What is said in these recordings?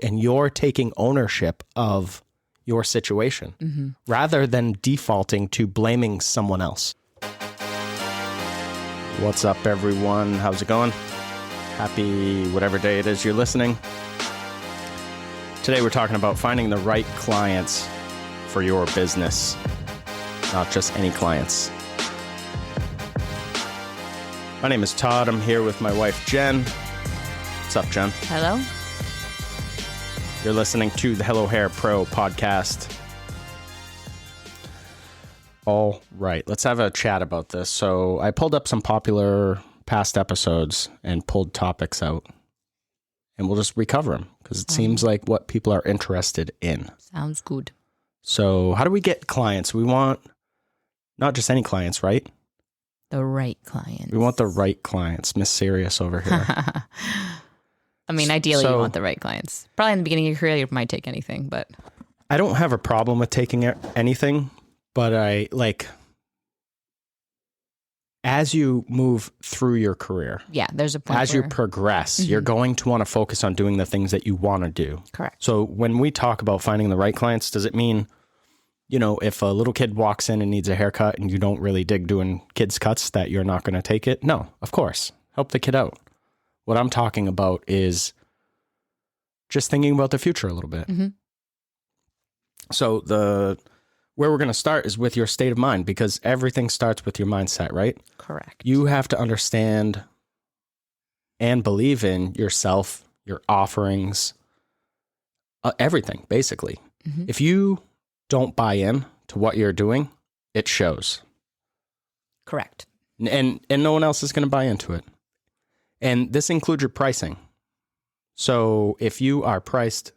and you're taking ownership of your situation rather than defaulting to blaming someone else. What's up, everyone? How's it going? Happy whatever day it is you're listening. Today we're talking about finding the right clients for your business, not just any clients. My name is Todd. I'm here with my wife, Jen. What's up, Jen? Hello. You're listening to the Hello Hair Pro podcast. All right, let's have a chat about this. So I pulled up some popular past episodes and pulled topics out, and we'll just recover them because it seems like what people are interested in. Sounds good. So how do we get clients? We want not just any clients, right? The right clients. We want the right clients. Miss Serious over here. I mean, ideally, you want the right clients. Probably in the beginning of your career, you might take anything, but... I don't have a problem with taking anything, but I like... As you move through your career... Yeah, there's a point as you progress, you're going to want to focus on doing the things that you want to do. Correct. So when we talk about finding the right clients, does it mean... You know, if a little kid walks in and needs a haircut and you don't really dig doing kids' cuts, that you're not going to take it? No, of course. Help the kid out. What I'm talking about is just thinking about the future a little bit. So where we're going to start is with your state of mind, because everything starts with your mindset, right? Correct. You have to understand and believe in yourself, your offerings, everything, basically. If you don't buy in to what you're doing, it shows. Correct. And no one else is going to buy into it. And this includes your pricing. So if you are priced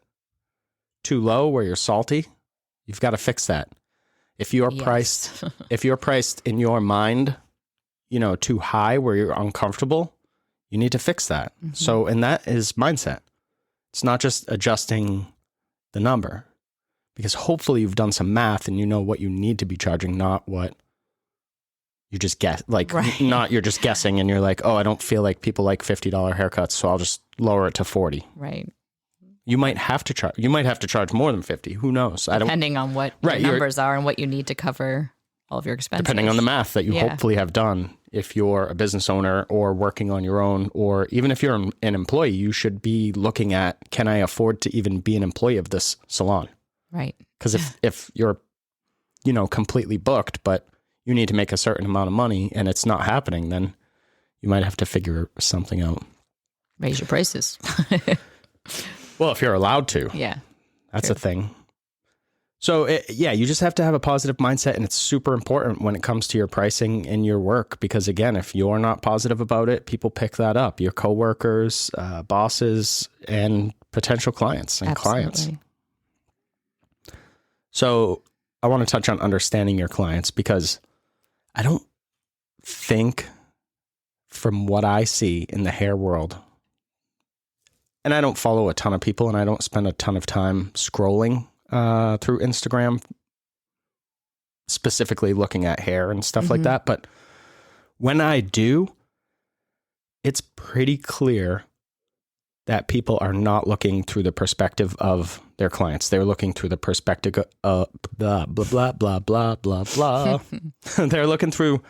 too low where you're salty, you've got to fix that. If you're priced in your mind, you know, too high where you're uncomfortable, you need to fix that. So, and that is mindset. It's not just adjusting the number. Because hopefully you've done some math and you know what you need to be charging, not what you just guess. Like, not you're just guessing and you're like, oh, I don't feel like people like $50 haircuts, so I'll just lower it to 40. Right. You might have to charge. You might have to charge more than 50. Who knows? Depending on what your numbers are and what you need to cover all of your expenses. Depending on the math that you hopefully have done. If you're a business owner or working on your own, or even if you're an employee, you should be looking at, can I afford to even be an employee of this salon? Right. Because if you're, you know, completely booked, but you need to make a certain amount of money and it's not happening, then you might have to figure something out. Raise your prices. Well, if you're allowed to. Yeah. That's a thing. So, you just have to have a positive mindset, and it's super important when it comes to your pricing and your work. Because again, if you're not positive about it, people pick that up. Your coworkers, bosses, and potential clients and clients. So I want to touch on understanding your clients, because I don't think, from what I see in the hair world, and I don't follow a ton of people and I don't spend a ton of time scrolling through Instagram, specifically looking at hair and stuff like that. But when I do, it's pretty clear that people are not looking through the perspective of their clients. They're looking through the perspective of blah, blah, blah, blah, blah, blah, blah. They're looking through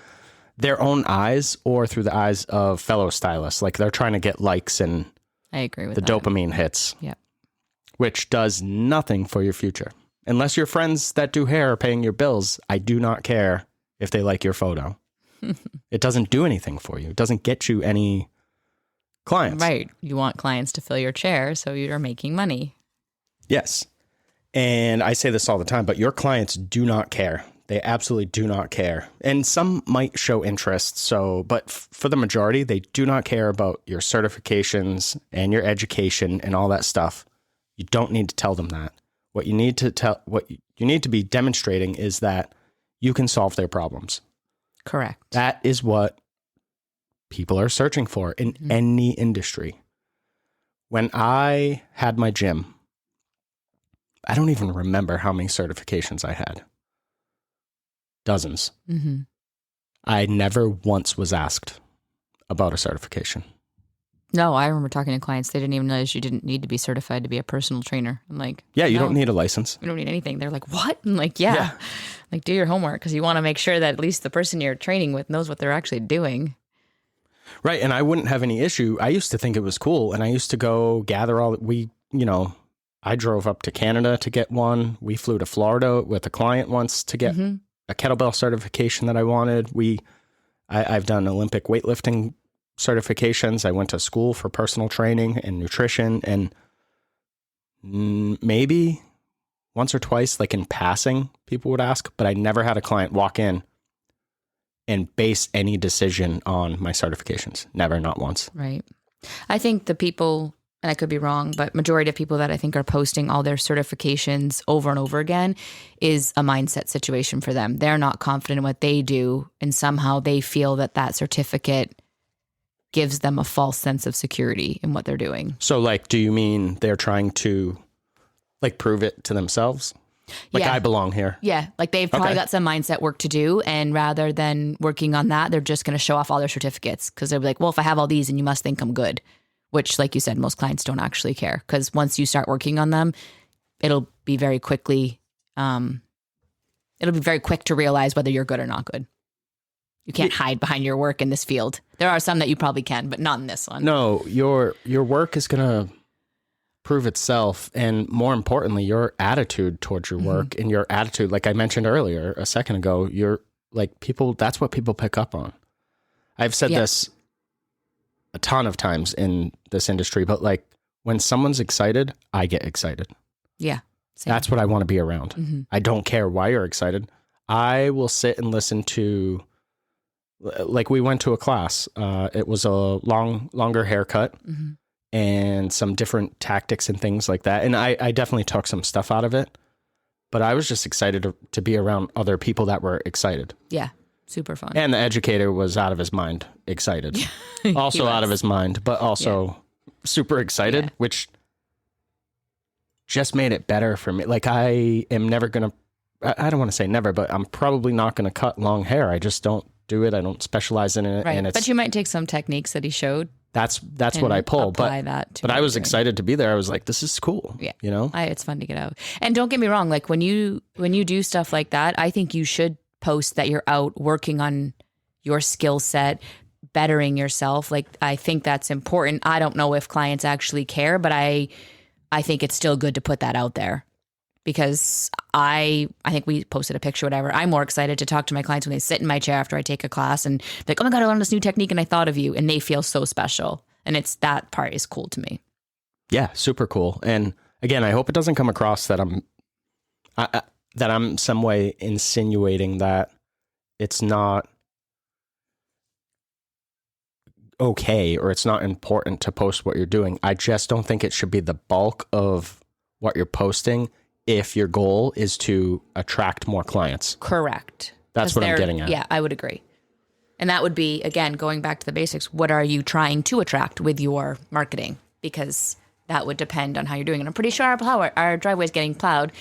their own eyes or through the eyes of fellow stylists. Like, they're trying to get likes and I agree with the that. dopamine hits. Yeah. Which does nothing for your future. Unless your friends that do hair are paying your bills, I do not care if they like your photo. It doesn't do anything for you. It doesn't get you any clients. Right. You want clients to fill your chair, so you're making money. Yes. And I say this all the time, but your clients do not care. They absolutely do not care. And some might show interest. But for the majority, they do not care about your certifications and your education and all that stuff. You don't need to tell them that. What you need to be demonstrating is that you can solve their problems. Correct. That is what people are searching for in any industry. When I had my gym, I don't even remember how many certifications I had. Dozens. I never once was asked about a certification. No, I remember talking to clients. They didn't even realize you didn't need to be certified to be a personal trainer. I'm like, yeah, you no, don't need a license. You don't need anything. They're like, what? I'm like, yeah. Like, do your homework because you want to make sure that at least the person you're training with knows what they're actually doing. Right. And I wouldn't have any issue. I used to think it was cool. And I used to go gather I drove up to Canada to get one. We flew to Florida with a client once to get a kettlebell certification that I wanted. I've done Olympic weightlifting certifications. I went to school for personal training and nutrition, and maybe once or twice, like in passing, people would ask, but I never had a client walk in and base any decision on my certifications. Never, not once. Right. I think the people, and I could be wrong, but majority of people that I think are posting all their certifications over and over again is a mindset situation for them. They're not confident in what they do, and somehow they feel that that certificate gives them a false sense of security in what they're doing. So, like, do you mean they're trying to, like, prove it to themselves? Like, I belong here. Yeah. Like, they've probably got some mindset work to do. And rather than working on that, they're just going to show off all their certificates. Because they'll be like, well, if I have all these, and you must think I'm good. Which, like you said, most clients don't actually care. Because once you start working on them, it'll be very quick to realize whether you're good or not good. You can't hide behind your work in this field. There are some that you probably can, but not in this one. No, your work is going to prove itself. And more importantly, your attitude towards your work and your attitude, like I mentioned earlier, a second ago, you're like people, that's what people pick up on. I've said this a ton of times in this industry, but like when someone's excited, I get excited. Yeah. Same. That's what I want to be around. I don't care why you're excited. I will sit and listen to, like we went to a class. It was a longer haircut and some different tactics and things like that. And I definitely took some stuff out of it, but I was just excited to be around other people that were excited. Yeah. Super fun. And the educator was out of his mind excited. Also out of his mind, but also super excited, which just made it better for me. Like I am never going to, I don't want to say never, but I'm probably not going to cut long hair. I just don't do it. I don't specialize in it. Right. And but you might take some techniques that he showed. That's what I pull. But I was excited to be there. I was like, this is cool. Yeah. You know, it's fun to get out. And don't get me wrong. Like when you do stuff like that, I think you should post that you're out working on your skill set, bettering yourself. Like, I think that's important. I don't know if clients actually care, but I think it's still good to put that out there because I think we posted a picture, whatever. I'm more excited to talk to my clients when they sit in my chair after I take a class and they're like, oh my God, I learned this new technique and I thought of you. And they feel so special. And that part is cool to me. Yeah, super cool. And again, I hope it doesn't come across that I'm some way insinuating that it's not okay or it's not important to post what you're doing. I just don't think it should be the bulk of what you're posting if your goal is to attract more clients. Correct. That's what I'm getting at. Yeah, I would agree. And that would be, again, going back to the basics. What are you trying to attract with your marketing? Because that would depend on how you're doing it. I'm pretty sure our driveway is getting plowed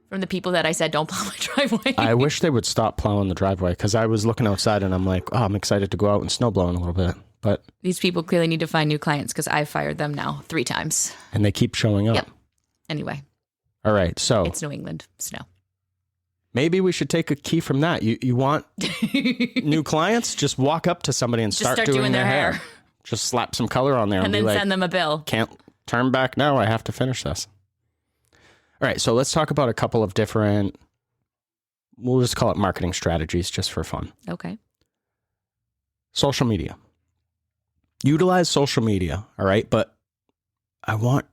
from the people that I said don't plow my driveway. I wish they would stop plowing the driveway because I was looking outside and I'm like, oh, I'm excited to go out and snow blowing a little bit. But these people clearly need to find new clients because I've fired them now 3 times. And they keep showing up. Yep. Anyway. All right. So it's New England snow. Maybe we should take a key from that. You want new clients? Just walk up to somebody and start doing their hair. Just slap some color on there and then send them a bill. Can't turn back now. I have to finish this. All right, so let's talk about a couple of different, we'll just call it marketing strategies just for fun. Okay. Social media. Utilize social media, all right? But I want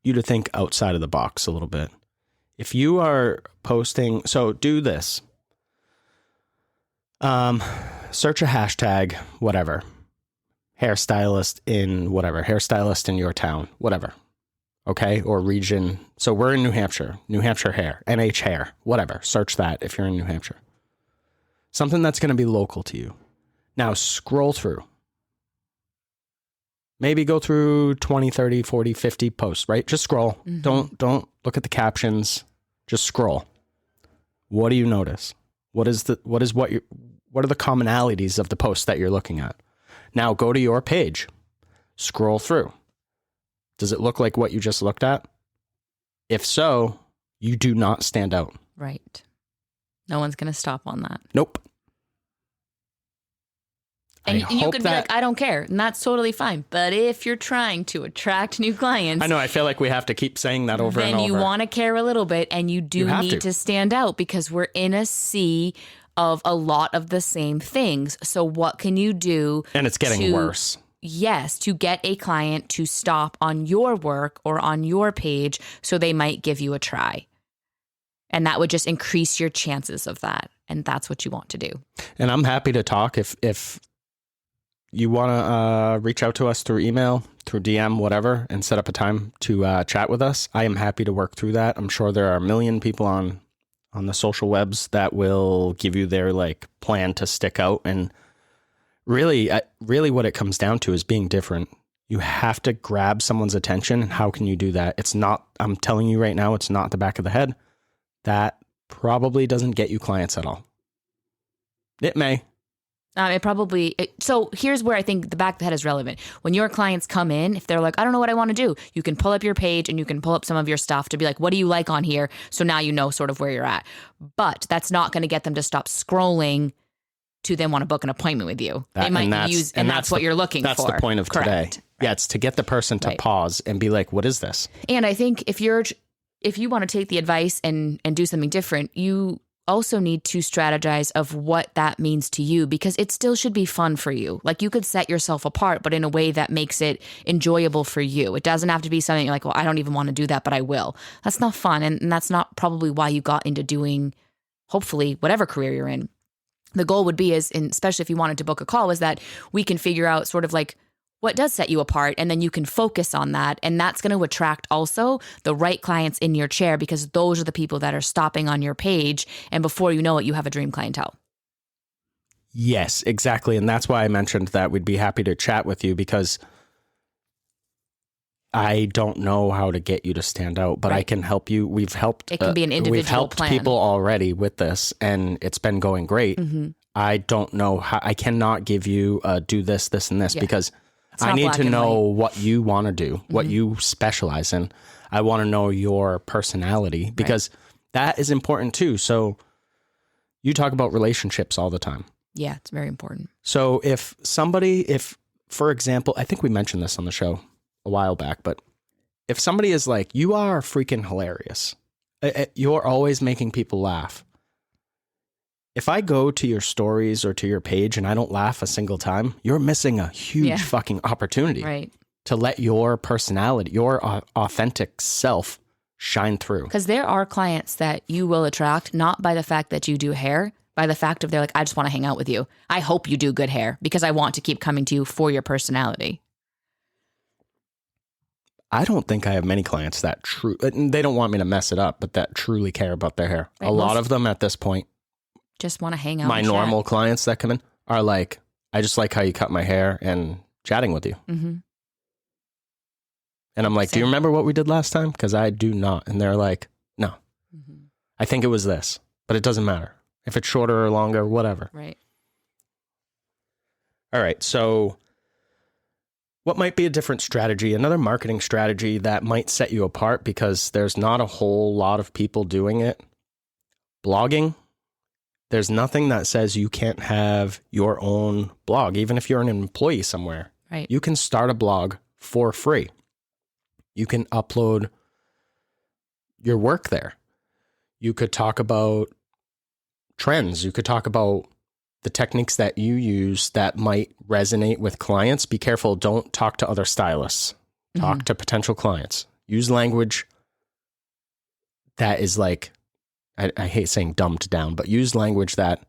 you to think outside of the box a little bit. If you are posting, so do this. Search a hashtag, whatever. Hairstylist in your town, whatever. Okay, or region. So we're in New Hampshire hair, NH hair, whatever. Search that if you're in New Hampshire. Something that's going to be local to you. Now scroll through. Maybe go through 20, 30, 40, 50 posts, right? Just scroll. Mm-hmm. Don't look at the captions. Just scroll. What do you notice? What are the commonalities of the posts that you're looking at? Now go to your page. scroll through. Does it look like what you just looked at? If so, you do not stand out. Right. No one's going to stop on that. Nope. And you could be like, I don't care. And that's totally fine. But if you're trying to attract new clients. I know. I feel like we have to keep saying that over and over. Then you want to care a little bit, and you do need to stand out, because we're in a sea of a lot of the same things. So what can you do? And it's getting worse. Yes, to get a client to stop on your work or on your page, so they might give you a try. And that would just increase your chances of that. And that's what you want to do. And I'm happy to talk if you want to reach out to us through email, through DM, whatever, and set up a time to chat with us. I am happy to work through that. I'm sure there are a million people on the social webs that will give you their like plan to stick out. And really what it comes down to is being different. You have to grab someone's attention. And how can you do that? It's not, I'm telling you right now, it's not the back of the head. That probably doesn't get you clients at all. It may. So here's where I think the back of the head is relevant. When your clients come in, if they're like, I don't know what I want to do, you can pull up your page and you can pull up some of your stuff to be like, what do you like on here? So now you know sort of where you're at. But that's not going to get them to stop scrolling to then want to book an appointment with you. They might use, and that's what you're looking for. That's the point of today. Yeah, it's to get the person to pause and be like, what is this? And I think if you want to take the advice and do something different, you also need to strategize of what that means to you, because it still should be fun for you. Like, you could set yourself apart, but in a way that makes it enjoyable for you. It doesn't have to be something you're like, well, I don't even want to do that, but I will. That's not fun. And that's not probably why you got into doing, hopefully, whatever career you're in. The goal would be and especially if you wanted to book a call, is that we can figure out sort of like what does set you apart, and then you can focus on that. And that's going to attract also the right clients in your chair, because those are the people that are stopping on your page. And before you know it, you have a dream clientele. Yes, exactly. And that's why I mentioned that we'd be happy to chat with you, because I don't know how to get you to stand out, but I can help you. We've helped. It can be an individual We've helped plan. People already with this, and it's been going great. Mm-hmm. I don't know how. I cannot give you do this, this, and this, because I need to know what you want to do, what you specialize in. I want to know your personality, because that is important too. So you talk about relationships all the time. Yeah, it's very important. So if, for example, I think we mentioned this on the show a while back, but if somebody is like, you are freaking hilarious, you're always making people laugh. If I go to your stories or to your page and I don't laugh a single time, you're missing a huge fucking opportunity to let your personality, your authentic self shine through. Because there are clients that you will attract, not by the fact that you do hair, by the fact of they're like, I just want to hang out with you. I hope you do good hair, because I want to keep coming to you for your personality. I don't think I have many clients that they don't want me to mess it up, but that truly care about their hair. Right, a lot of them at this point just want to hang out. My normal clients that come in are like, I just like how you cut my hair and chatting with you. Mm-hmm. And I'm like, do you remember what we did last time? Because I do not. And they're like, no, I think it was this, but it doesn't matter if it's shorter or longer, whatever. Right. All right. So what might be a different strategy, another marketing strategy that might set you apart, because there's not a whole lot of people doing it? Blogging. There's nothing that says you can't have your own blog, even if you're an employee somewhere. Right. You can start a blog for free. You can upload your work there. You could talk about trends. You could talk about the techniques that you use that might resonate with clients. Be careful. Don't talk to other stylists. Talk to potential clients. Use language that is like, I hate saying dumbed down, but use language that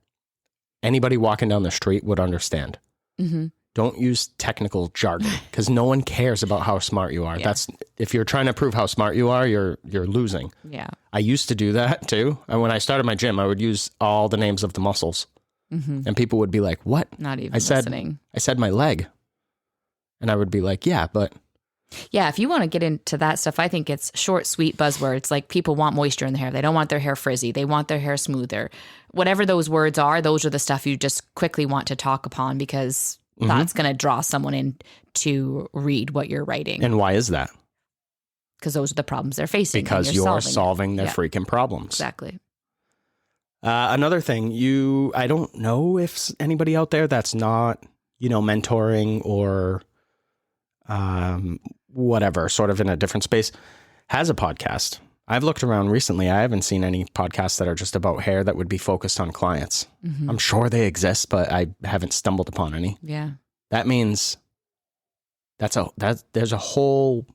anybody walking down the street would understand. Mm-hmm. Don't use technical jargon, because no one cares about how smart you are. Yeah. That's, if you're trying to prove how smart you are, you're losing. Yeah. I used to do that too. And when I started my gym, I would use all the names of the muscles, and people would be like, "What?" Not even listening. I said my leg, and I would be like, "Yeah, but." Yeah, if you want to get into that stuff, I think it's short, sweet buzzwords. Like, people want moisture in the hair. They don't want their hair frizzy. They want their hair smoother. Whatever those words are, those are the stuff you just quickly want to talk upon, because that's going to draw someone in to read what you're writing. And why is that? Because those are the problems they're facing. and Because you're solving their Yeah. freaking problems. Exactly. Another thing, I don't know if anybody out there that's not, mentoring or whatever, sort of in a different space, has a podcast. I've looked around recently. I haven't seen any podcasts that are just about hair that would be focused on clients. Mm-hmm. I'm sure they exist, but I haven't stumbled upon any. Yeah. That means there's a whole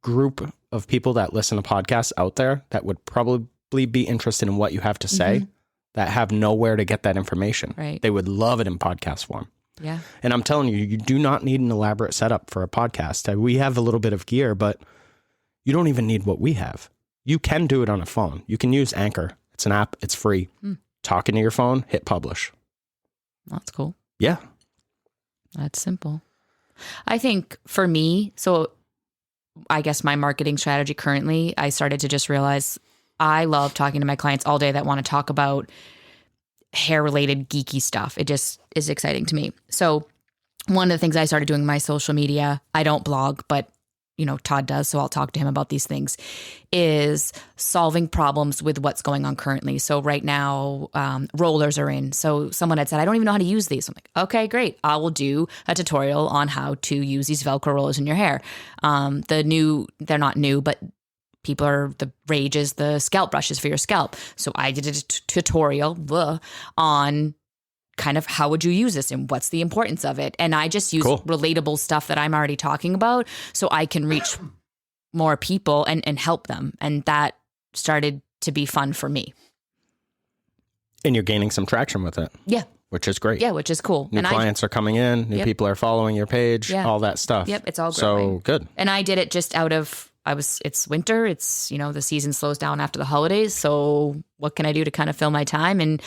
group of people that listen to podcasts out there that would probably be interested in what you have to say, that have nowhere to get that information. Right. They would love it in podcast form. Yeah. And I'm telling you, you do not need an elaborate setup for a podcast. We have a little bit of gear, but you don't even need what we have. You can do it on a phone. You can use Anchor. It's an app. It's free. Talking to your phone, hit publish. That's cool. Yeah. That's simple. I think for me, so I guess my marketing strategy currently, I started to just realize I love talking to my clients all day that want to talk about hair related geeky stuff. It just is exciting to me. So one of the things I started doing in my social media, I don't blog, but Todd does, so I'll talk to him about these things, is solving problems with what's going on currently. So right now, rollers are in. So someone had said, I don't even know how to use these. I'm like, okay, great. I will do a tutorial on how to use these Velcro rollers in your hair. They're not new, but the rage is the scalp brushes for your scalp. So I did a tutorial on kind of how would you use this and what's the importance of it. And I just use relatable stuff that I'm already talking about so I can reach more people and help them. And that started to be fun for me. And you're gaining some traction with it. Yeah. Which is great. Yeah, which is cool. New clients are coming in, new people are following your page, all that stuff. Yep, it's all growing. So good. And I did it just out of, it's winter. It's, the season slows down after the holidays. So what can I do to kind of fill my time? And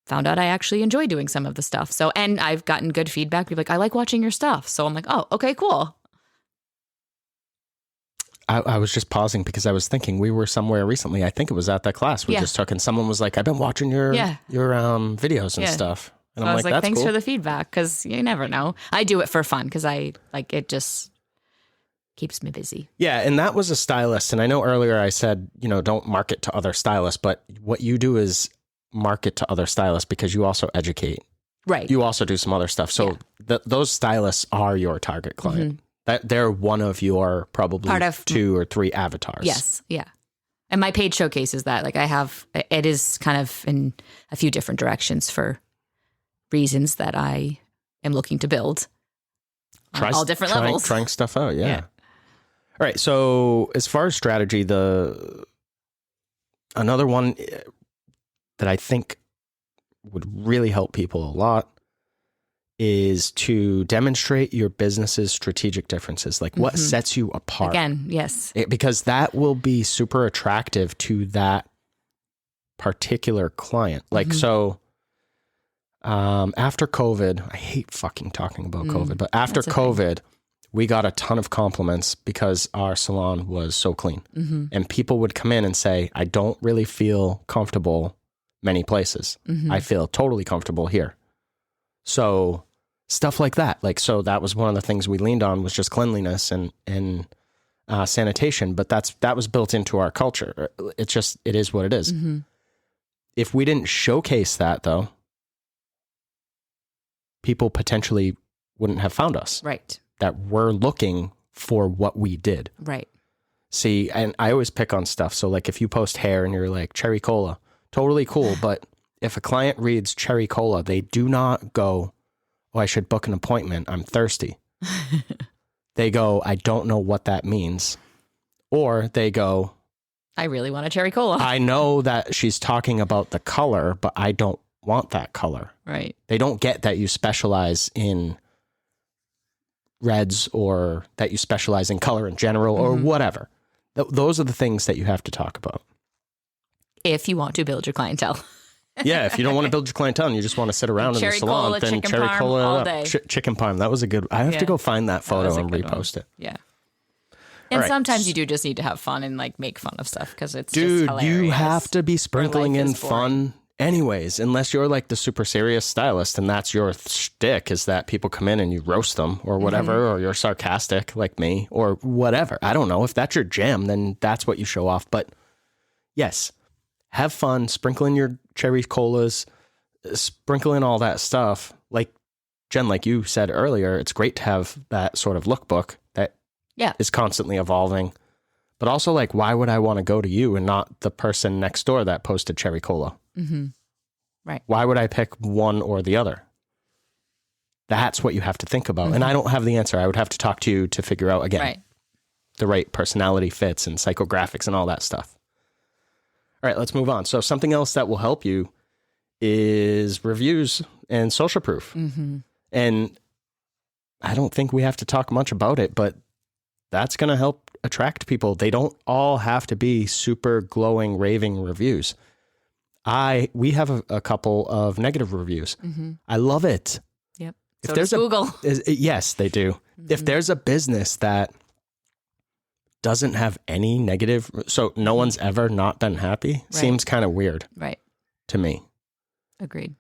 found out I actually enjoy doing some of the stuff. So, and I've gotten good feedback. People like, I like watching your stuff. So I'm like, oh, okay, cool. I was just pausing because I was thinking we were somewhere recently. I think it was at that class we just took, and someone was like, I've been watching your videos and stuff. And so I'm I was like, that's thanks cool. for the feedback. Cause you never know. I do it for fun. Cause it just keeps me busy. Yeah. And that was a stylist. And I know earlier I said, don't market to other stylists, but what you do is market to other stylists because you also educate. Right. You also do some other stuff. So those stylists are your target client. That they're one of your probably part of 2 or 3 avatars. Yes. Yeah. And my page showcases that. Like it is kind of in a few different directions for reasons that I am looking to build on all different levels. Trying stuff out. Yeah. All right. So as far as strategy, another one that I think would really help people a lot is to demonstrate your business's strategic differences. Like what sets you apart. Again, yes. Because that will be super attractive to that particular client. Like, so after COVID, I hate fucking talking about COVID, but after COVID, we got a ton of compliments because our salon was so clean. And people would come in and say, I don't really feel comfortable many places. I feel totally comfortable here. So stuff like that. Like, so that was one of the things we leaned on was just cleanliness and sanitation, but that was built into our culture. It is what it is. If we didn't showcase that though, people potentially wouldn't have found us. Right. That we're looking for what we did. Right. See, and I always pick on stuff. So like if you post hair and you're like cherry cola, totally cool. But if a client reads cherry cola, they do not go, oh, I should book an appointment. I'm thirsty. They go, I don't know what that means. Or they go, I really want a cherry cola. I know that she's talking about the color, but I don't want that color. Right. They don't get that you specialize in reds or that you specialize in color in general or whatever. Those are the things that you have to talk about. If you want to build your clientele. Yeah, if you don't want to build your clientele and you just want to sit around in the salon, then cherry cola all day. Chicken parm. That was a good. I have to go find that photo and repost it. Yeah. And sometimes you do just need to have fun and like make fun of stuff because it's just hilarious. You have to be sprinkling in fun anyways, unless you're like the super serious stylist and that's your shtick, is that people come in and you roast them or whatever, or you're sarcastic like me or whatever. I don't know. If that's your jam, then that's what you show off. But yes, have fun, sprinkle in your cherry colas, sprinkle in all that stuff. Like Jen, like you said earlier, it's great to have that sort of lookbook that is constantly evolving. But also, like, why would I want to go to you and not the person next door that posted cherry cola? Mm-hmm. Right. Why would I pick one or the other? That's what you have to think about. And I don't have the answer. I would have to talk to you to figure out, again, the right personality fits and psychographics and all that stuff. All right, let's move on. So something else that will help you is reviews and social proof. Mm-hmm. And I don't think we have to talk much about it, but that's going to help attract people. They don't all have to be super glowing, raving reviews. We have a couple of negative reviews. Mm-hmm. I love it. Yep. If so there's does Google. Yes, they do. Mm-hmm. If there's a business that doesn't have any negative, so no one's ever not been happy, seems kind of weird. Right. To me. Agreed.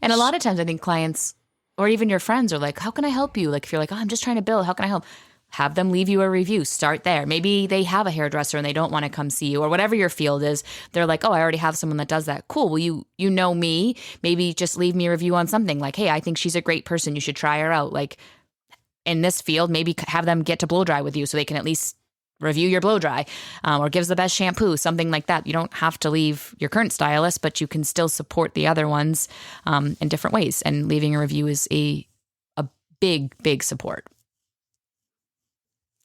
And a lot of times I think clients or even your friends are like, how can I help you? Like if you're like, oh, I'm just trying to build, how can I help? Have them leave you a review. Start there. Maybe they have a hairdresser and they don't want to come see you, or whatever your field is. They're like, oh, I already have someone that does that. Cool. Well, you know me. Maybe just leave me a review on something like, hey, I think she's a great person. You should try her out. Like in this field, maybe have them get to blow dry with you so they can at least review your blow dry, or gives the best shampoo, something like that. You don't have to leave your current stylist, but you can still support the other ones in different ways. And leaving a review is a big, big support.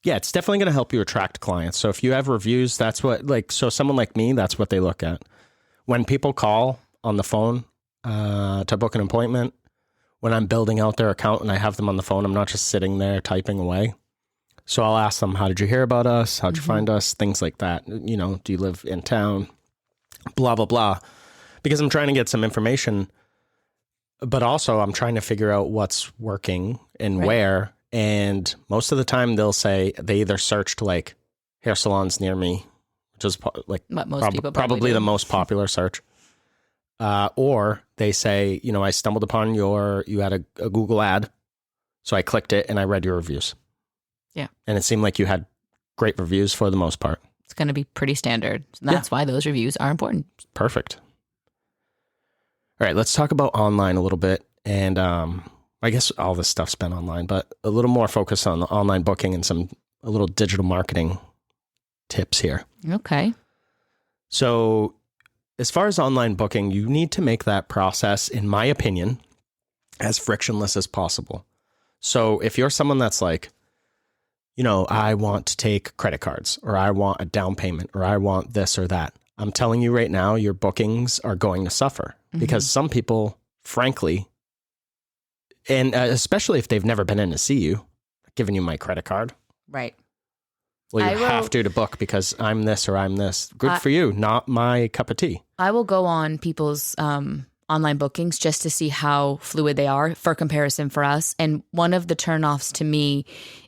Yeah, it's definitely going to help you attract clients. So if you have reviews, that's what, like, so someone like me, that's what they look at. When people call on the phone to book an appointment, when I'm building out their account and I have them on the phone, I'm not just sitting there typing away. So I'll ask them, how did you hear about us? How'd you find us? Things like that. You know, do you live in town? Blah, blah, blah. Because I'm trying to get some information, but also I'm trying to figure out what's working and where. And most of the time they'll say they either searched like hair salons near me, which is like what most people probably do. The most popular search. Or they say, you know, I stumbled upon you had a Google ad. So I clicked it and I read your reviews. Yeah. And it seemed like you had great reviews for the most part. It's going to be pretty standard. That's why those reviews are important. Perfect. All right, let's talk about online a little bit. And I guess all this stuff's been online, but a little more focus on the online booking and a little digital marketing tips here. Okay. So as far as online booking, you need to make that process, in my opinion, as frictionless as possible. So if you're someone that's like, you know, I want to take credit cards, or I want a down payment, or I want this or that, I'm telling you right now, your bookings are going to suffer because some people, frankly, and especially if they've never been in to see you, giving you my credit card. Right. Well, you have to book because I'm this or I'm this. Good for you. Not my cup of tea. I will go on people's online bookings just to see how fluid they are for comparison for us. And one of the turnoffs to me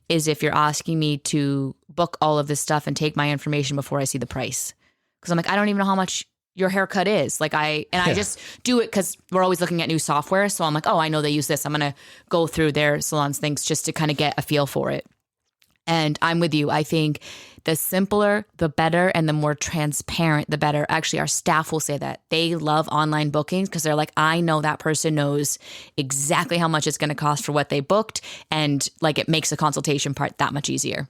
is if you're asking me to book all of this stuff and take my information before I see the price. Because I'm like, I don't even know how much your haircut is. Like I just do it because we're always looking at new software. So I'm like, oh, I know they use this. I'm going to go through their salon's things just to kind of get a feel for it. And I'm with you. I think the simpler, the better, and the more transparent, the better. Actually, our staff will say that. They love online bookings because they're like, I know that person knows exactly how much it's going to cost for what they booked. And like it makes the consultation part that much easier.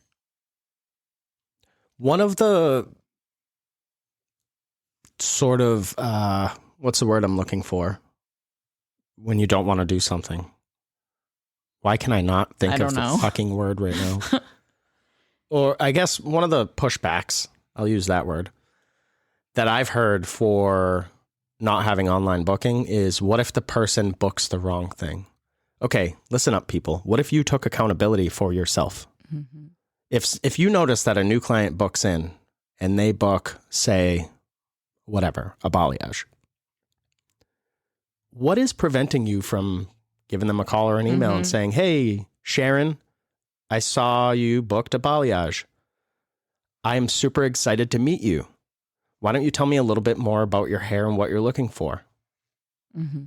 One of the sort of, what's the word I'm looking for? When you don't want to do something. Why can I not think of the fucking word right now? Or I guess one of the pushbacks, I'll use that word, that I've heard for not having online booking is, what if the person books the wrong thing? Okay, listen up, people. What if you took accountability for yourself? Mm-hmm. If you notice that a new client books in and they book, say, whatever, a balayage, what is preventing you from giving them a call or an email and saying, hey, Sharon, I saw you booked a balayage. I am super excited to meet you. Why don't you tell me a little bit more about your hair and what you're looking for? Mm-hmm.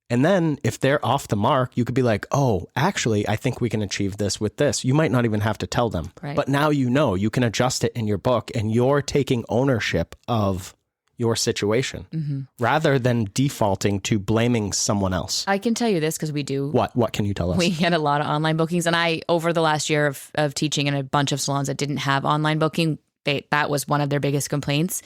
And then if they're off the mark, you could be like, oh, actually, I think we can achieve this with this. You might not even have to tell them. Right. But now you can adjust it in your book and you're taking ownership of your situation rather than defaulting to blaming someone else. I can tell you this because we do. What can you tell us? We get a lot of online bookings. And over the last year of teaching in a bunch of salons that didn't have online booking, that was one of their biggest complaints.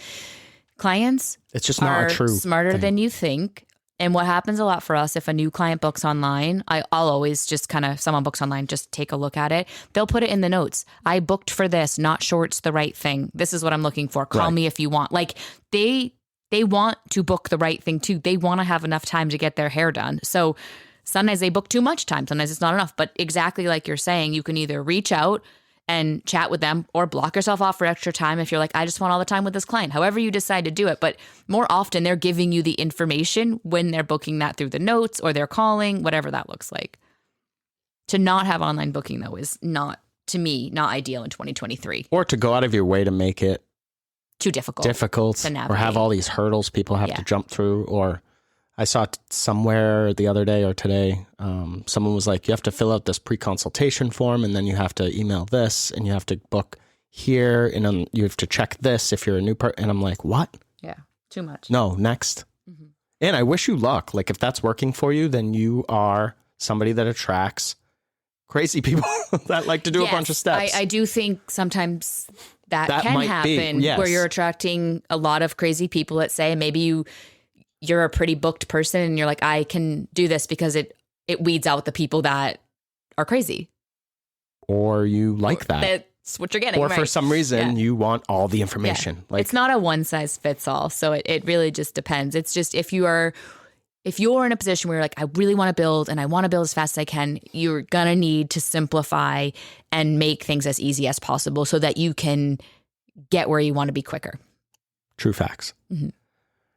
Clients it's just not are a true smarter thing. than you think. And what happens a lot for us, if a new client books online, I'll always just someone books online, just take a look at it. They'll put it in the notes. I booked for this, not sure it's the right thing. This is what I'm looking for. Call me if you want. Like they want to book the right thing too. They want to have enough time to get their hair done. So sometimes they book too much time. Sometimes it's not enough. But exactly like you're saying, you can either reach out and chat with them or block yourself off for extra time if you're like, I just want all the time with this client, however you decide to do it. But more often they're giving you the information when they're booking that through the notes or they're calling, whatever that looks like. To not have online booking though is not, to me, not ideal in 2023. Or to go out of your way to make it too difficult to navigate. Or have all these hurdles people have to jump through. Or I saw somewhere the other day or today, someone was like, you have to fill out this pre-consultation form and then you have to email this and you have to book here and then you have to check this if you're a new person. And I'm like, what? Yeah, too much. No, next. Mm-hmm. And I wish you luck. Like if that's working for you, then you are somebody that attracts crazy people that like to do a bunch of steps. I do think sometimes that can happen where you're attracting a lot of crazy people, let's say, maybe you're a pretty booked person and you're like, I can do this because it weeds out the people that are crazy. Or you like that. That's what you're getting. Or for some reason, you want all the information. Yeah. Like, it's not a one size fits all. So it really just depends. It's just if you're in a position where you're like, I really want to build and I want to build as fast as I can, you're going to need to simplify and make things as easy as possible so that you can get where you want to be quicker. True facts. Mm-hmm.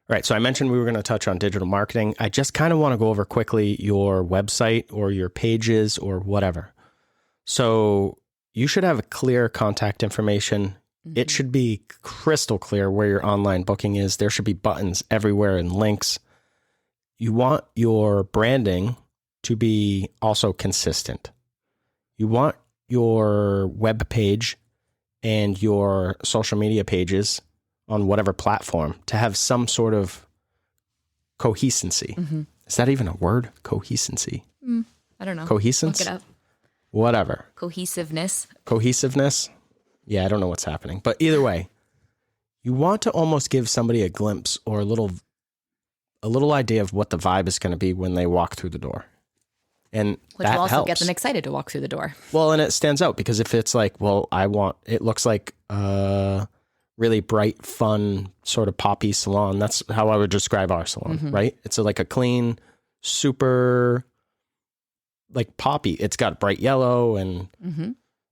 All right. So I mentioned we were going to touch on digital marketing. I just kind of want to go over quickly your website or your pages or whatever. So you should have a clear contact information. Mm-hmm. It should be crystal clear where your online booking is. There should be buttons everywhere and links. You want your branding to be also consistent. You want your web page and your social media pages on whatever platform to have some sort of cohesency. Mm-hmm. Is that even a word? Cohesency? I don't know. Cohesence? Look it up. Whatever. Cohesiveness. Yeah, I don't know what's happening. But either way, you want to almost give somebody a glimpse or a little idea of what the vibe is going to be when they walk through the door. And which that will also helps. Get them excited to walk through the door. Well, and it stands out because if it's like, well, it looks like really bright, fun, sort of poppy salon. That's how I would describe our salon, right? It's like a clean, super, like poppy. It's got bright yellow and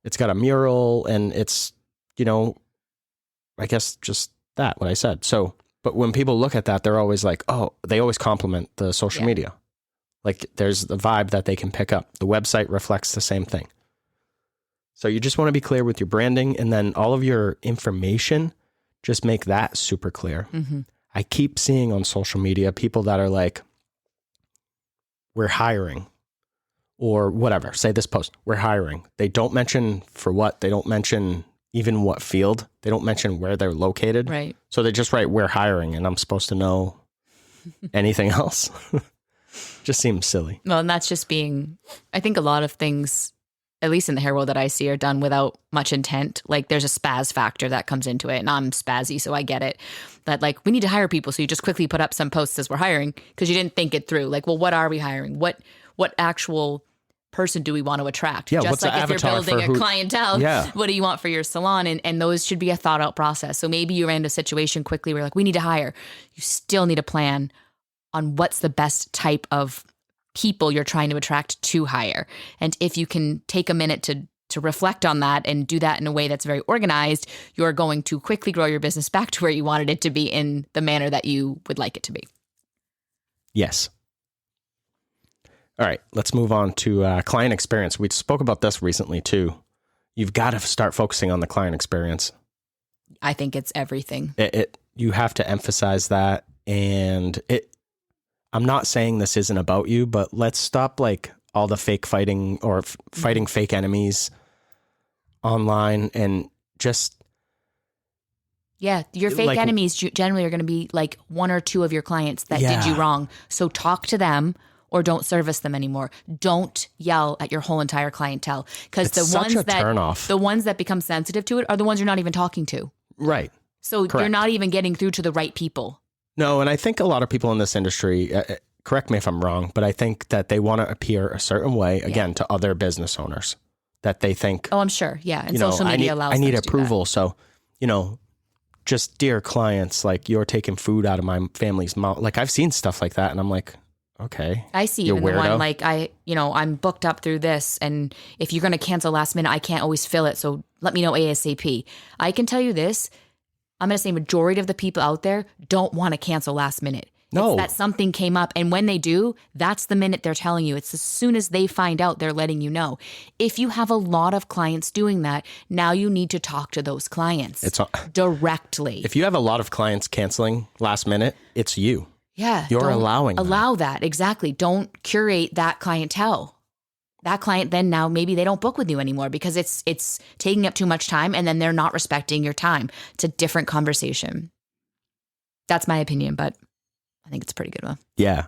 it's got a mural and it's, I guess just that, what I said. So, but when people look at that, they're always like, oh, they always compliment the social media. Like there's the vibe that they can pick up. The website reflects the same thing. So you just want to be clear with your branding and then all of your information, just make that super clear. Mm-hmm. I keep seeing on social media people that are like, we're hiring or whatever. Say this post, we're hiring. They don't mention for what. They don't mention even what field. They don't mention where they're located. Right. So they just write, we're hiring, and I'm supposed to know anything else. Just seems silly. Well, and that's just I think a lot of things, at least in the hair world that I see, are done without much intent. Like there's a spaz factor that comes into it, and I'm spazzy, so I get it. That like, we need to hire people. So you just quickly put up some posts as we're hiring because you didn't think it through. Like, well, what are we hiring? What actual person do we want to attract? Yeah, just what's like the if you're avatar building a clientele, what do you want for your salon? And those should be a thought out process. So maybe you ran into a situation quickly where like, we need to hire. You still need a plan on what's the best type of people you're trying to attract to hire. And if you can take a minute to reflect on that and do that in a way that's very organized, you're going to quickly grow your business back to where you wanted it to be in the manner that you would like it to be. Yes. All right, let's move on to client experience. We spoke about this recently too. You've got to start focusing on the client experience. I think it's everything. You have to emphasize that. And I'm not saying this isn't about you, but let's stop like all the fake fighting or fighting fake enemies online and just. Yeah, your fake Like- enemies generally are going to be like one or two of your clients that did you Yeah. wrong. So talk to them or don't service them anymore. Don't yell at your whole entire clientele, because It's such a turnoff. the ones that become sensitive to it are the ones you're not even talking to. Right. So you're Correct. not even getting through to the right people. No, and I think a lot of people in this industry, correct me if I'm wrong, but I think that they want to appear a certain way, again, to other business owners, that they think, Oh, I'm sure. Yeah. And you know, social media allows I need them to do approval. So, you know, just dear clients, like you're taking food out of my family's mouth. Like I've seen stuff like that and I'm like, okay. that. I see you even the one weirdo. like I'm booked up through this, and if you're going to cancel last minute, I can't always fill it. So let me know ASAP. I can tell you this. I'm going to say majority of the people out there don't want to cancel last minute. No. It's that something came up. And when they do, that's the minute they're telling you. It's as soon as they find out, they're letting you know. If you have a lot of clients doing that, now you need to talk to those clients directly. If you have a lot of clients canceling last minute, it's you. Yeah. You're don't allowing that. Allow that. Exactly. Don't curate that clientele. That client then now maybe they don't book with you anymore because it's taking up too much time, and then they're not respecting your time. It's a different conversation. That's my opinion, but I think it's a pretty good one. Yeah.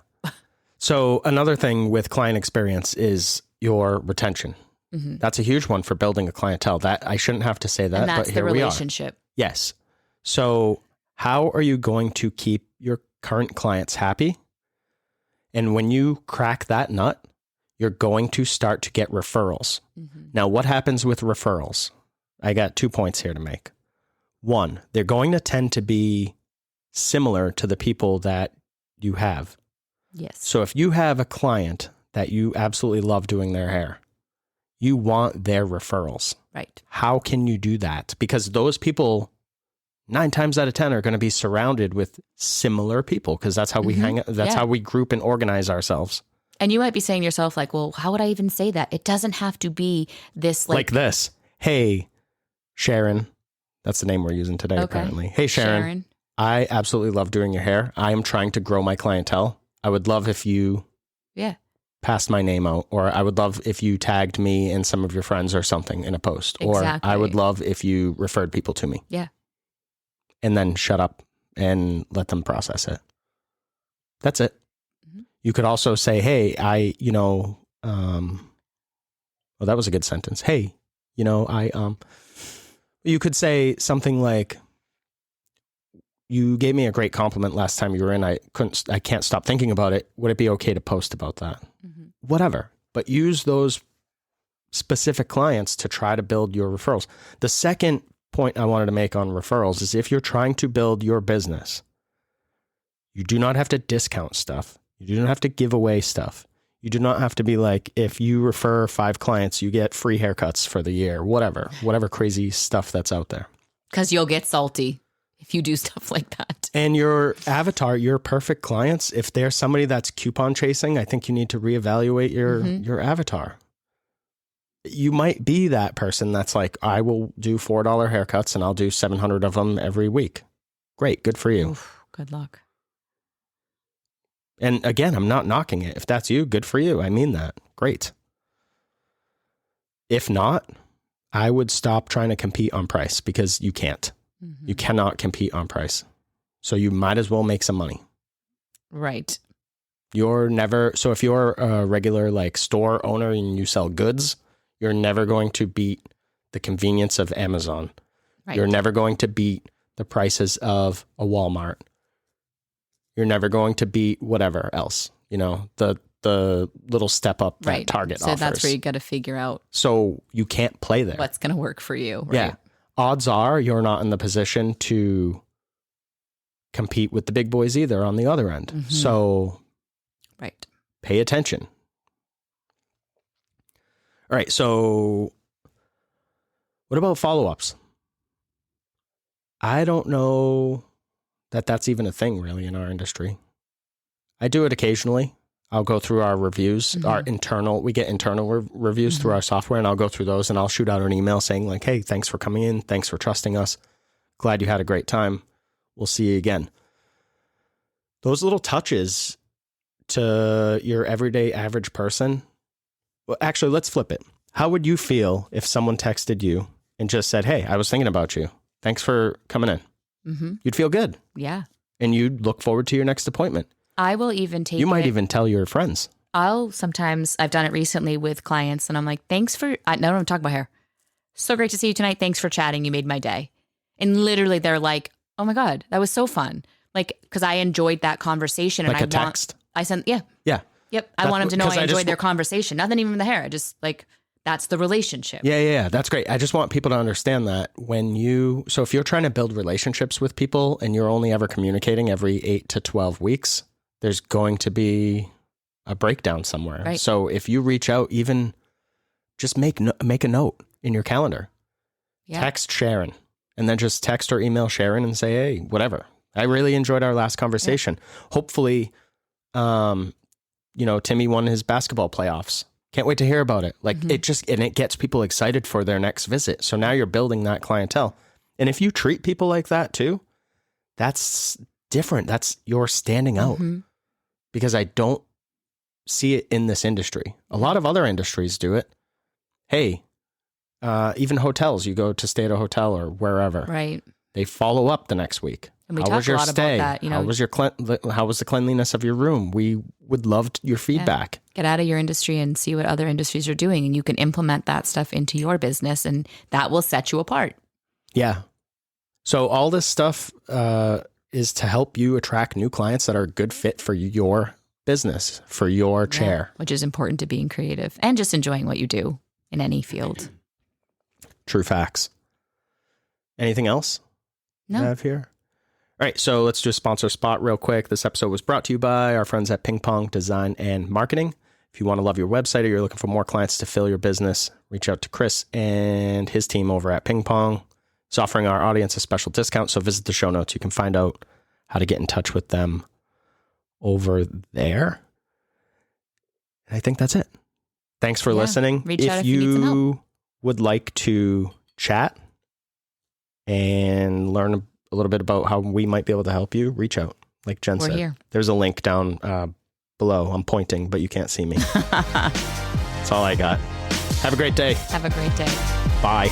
So another thing with client experience is your retention. Mm-hmm. That's a huge one for building a clientele. That I shouldn't have to say that, And that's but the here we are. relationship. Yes. So how are you going to keep your current clients happy? And when you crack that nut, you're going to start to get referrals. Mm-hmm. Now, what happens with referrals? I got 2 points here to make. One, they're going to tend to be similar to the people that you have. Yes. So if you have a client that you absolutely love doing their hair, you want their referrals. Right. How can you do that? Because those people 9 times out of 10 are going to be surrounded with similar people, because that's how we hang. That's how we group and organize ourselves. And you might be saying to yourself, like, well, how would I even say that? It doesn't have to be this Like this. Hey, Sharon. That's the name we're using today, Okay. apparently. Hey, Sharon. I absolutely love doing your hair. I am trying to grow my clientele. I would love if you passed my name out, or I would love if you tagged me and some of your friends or something in a post, or I would love if you referred people to me. Yeah. And then shut up and let them process it. That's it. Mm-hmm. You could also say, hey, well, that was a good sentence. Hey, you could say something like, you gave me a great compliment last time you were in. I can't stop thinking about it. Would it be okay to post about that? Mm-hmm. Whatever. But use those specific clients to try to build your referrals. The second point I wanted to make on referrals is, if you're trying to build your business, you do not have to discount stuff. You do not have to give away stuff. You do not have to be like, if you refer 5 clients, you get free haircuts for the year, whatever crazy stuff that's out there. Because you'll get salty if you do stuff like that. And your avatar, your perfect clients, if they're somebody that's coupon chasing, I think you need to reevaluate your avatar. You might be that person that's like, I will do $4 haircuts and I'll do 700 of them every week. Great. Good for you. Oof, good luck. And again, I'm not knocking it. If that's you, good for you. I mean that. Great. If not, I would stop trying to compete on price, because you can't. Mm-hmm. You cannot compete on price. So you might as well make some money. Right. So if you're a regular like store owner and you sell goods, you're never going to beat the convenience of Amazon. Right. You're never going to beat the prices of a Walmart. You're never going to beat whatever else, the little step up that Target offers. So that's where you got to figure out. So you can't play there. What's going to work for you. Right? Yeah. Odds are you're not in the position to compete with the big boys either on the other end. Mm-hmm. So pay attention. All right. So what about follow-ups? I don't know that that's even a thing really in our industry. I do it occasionally. I'll go through our reviews, we get internal reviews through our software, and I'll go through those and I'll shoot out an email saying like, hey, thanks for coming in. Thanks for trusting us. Glad you had a great time. We'll see you again. Those little touches to your everyday average person, well, actually, let's flip it. How would you feel if someone texted you and just said, hey, I was thinking about you. Thanks for coming in. Mm-hmm. You'd feel good. Yeah. And you'd look forward to your next appointment. I will even take You might even tell your friends. I've done it recently with clients and I'm like, thanks for, I don't talk about hair. So great to see you tonight. Thanks for chatting. You made my day. And literally they're like, oh my God, that was so fun. Like, cause I enjoyed that conversation. Like a text? I sent, yeah. Yeah. Yep. I want them to know I enjoyed their conversation. Nothing even with the hair. I just like, that's the relationship. Yeah. That's great. I just want people to understand that so if you're trying to build relationships with people and you're only ever communicating every 8 to 12 weeks, there's going to be a breakdown somewhere. Right. So if you reach out, even just make a note in your calendar, text Sharon, and then just text or email Sharon and say, hey, whatever. I really enjoyed our last conversation. Yeah. Hopefully, Timmy won his basketball playoffs. Can't wait to hear about it. Like it gets people excited for their next visit. So now you're building that clientele. And if you treat people like that too, that's different. You're standing out because I don't see it in this industry. A lot of other industries do it. Hey, even hotels, you go to stay at a hotel or wherever. Right. They follow up the next week. And we talk a lot about that. How was the cleanliness of your room? We would love your feedback. Yeah. Get out of your industry and see what other industries are doing. And you can implement that stuff into your business and that will set you apart. Yeah. So all this stuff is to help you attract new clients that are a good fit for your business, for your chair. Which is important to being creative and just enjoying what you do in any field. True facts. Anything else you have here? All right, so let's do a sponsor spot real quick. This episode was brought to you by our friends at Ping Pong Design and Marketing. If you want to love your website or you're looking for more clients to fill your business, reach out to Chris and his team over at Ping Pong. He's offering our audience a special discount, so visit the show notes. You can find out how to get in touch with them over there. And I think that's it. Thanks for listening. Reach out if you need some help. Would like to chat and learn a little bit about how we might be able to help you, reach out. Like Jen said, here. There's a link down below. I'm pointing, but you can't see me. That's all I got. Have a great day. Have a great day. Bye.